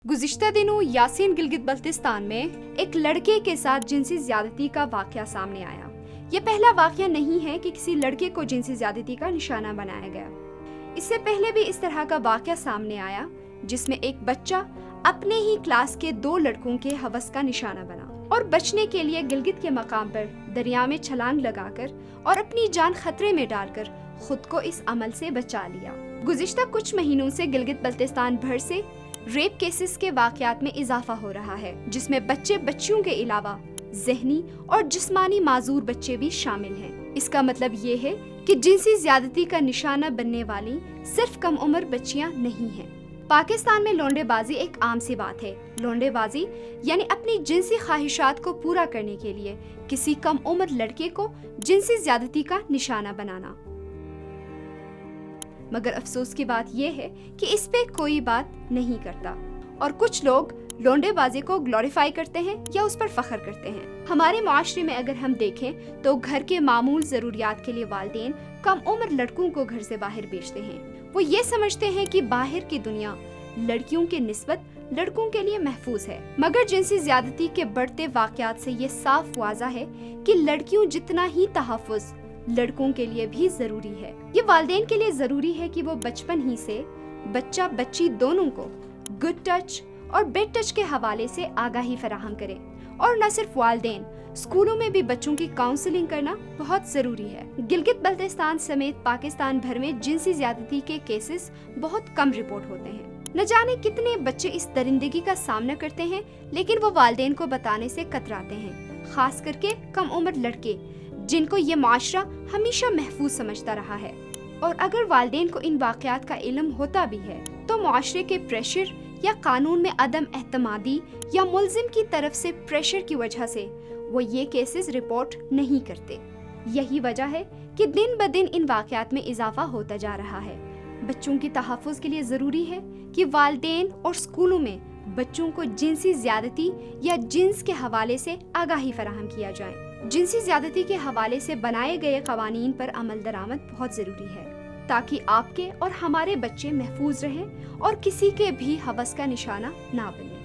گزشتہ دنوں یاسین گلگت بلتستان میں ایک لڑکے کے ساتھ جنسی زیادتی کا واقعہ سامنے آیا۔ یہ پہلا واقعہ نہیں ہے کہ کسی لڑکے کو جنسی زیادتی کا نشانہ بنایا گیا۔ اس سے پہلے بھی اس طرح کا واقعہ سامنے آیا جس میں ایک بچہ اپنے ہی کلاس کے 2 لڑکوں کے ہوس کا نشانہ بنا اور بچنے کے لیے گلگت کے مقام پر دریا میں چھلانگ لگا کر اور اپنی جان خطرے میں ڈال کر خود کو اس عمل سے بچا لیا۔ گزشتہ کچھ مہینوں سے گلگت بلتستان بھر سے ریپ کیسز کے واقعات میں اضافہ ہو رہا ہے، جس میں بچیوں کے علاوہ ذہنی اور جسمانی معذور بچے بھی شامل ہیں۔ اس کا مطلب یہ ہے کہ جنسی زیادتی کا نشانہ بننے والی صرف کم عمر بچیاں نہیں ہیں۔ پاکستان میں لونڈے بازی ایک عام سی بات ہے۔ لونڈے بازی یعنی اپنی جنسی خواہشات کو پورا کرنے کے لیے کسی کم عمر لڑکے کو جنسی زیادتی کا نشانہ بنانا۔ مگر افسوس کی بات یہ ہے کہ اس پہ کوئی بات نہیں کرتا اور کچھ لوگ لونڈے بازی کو گلوریفائی کرتے ہیں یا اس پر فخر کرتے ہیں۔ ہمارے معاشرے میں اگر ہم دیکھیں تو گھر کے معمول ضروریات کے لیے والدین کم عمر لڑکوں کو گھر سے باہر بھیجتے ہیں۔ وہ یہ سمجھتے ہیں کہ باہر کی دنیا لڑکیوں کے نسبت لڑکوں کے لیے محفوظ ہے، مگر جنسی زیادتی کے بڑھتے واقعات سے یہ صاف واضح ہے کہ لڑکیوں جتنا ہی تحفظ لڑکوں کے لیے بھی ضروری ہے۔ یہ والدین کے لیے ضروری ہے کہ وہ بچپن ہی سے بچہ بچی دونوں کو گڈ ٹچ اور بیڈ ٹچ کے حوالے سے آگاہی فراہم کریں، اور نہ صرف والدین، اسکولوں میں بھی بچوں کی کاؤنسلنگ کرنا بہت ضروری ہے۔ گلگت بلتستان سمیت پاکستان بھر میں جنسی زیادتی کے کیسز بہت کم رپورٹ ہوتے ہیں۔ نہ جانے کتنے بچے اس درندگی کا سامنا کرتے ہیں، لیکن وہ والدین کو بتانے سے کتراتے ہیں، خاص کر کے کم عمر لڑکے جن کو یہ معاشرہ ہمیشہ محفوظ سمجھتا رہا ہے۔ اور اگر والدین کو ان واقعات کا علم ہوتا بھی ہے تو معاشرے کے پریشر یا قانون میں عدم اعتمادی یا ملزم کی طرف سے پریشر کی وجہ سے وہ یہ کیسز رپورٹ نہیں کرتے۔ یہی وجہ ہے کہ دن بدن ان واقعات میں اضافہ ہوتا جا رہا ہے۔ بچوں کی تحفظ کے لیے ضروری ہے کہ والدین اور اسکولوں میں بچوں کو جنسی زیادتی یا جنس کے حوالے سے آگاہی فراہم کیا جائے۔ جنسی زیادتی کے حوالے سے بنائے گئے قوانین پر عمل درآمد بہت ضروری ہے تاکہ آپ کے اور ہمارے بچے محفوظ رہیں اور کسی کے بھی ہوس کا نشانہ نہ بنیں۔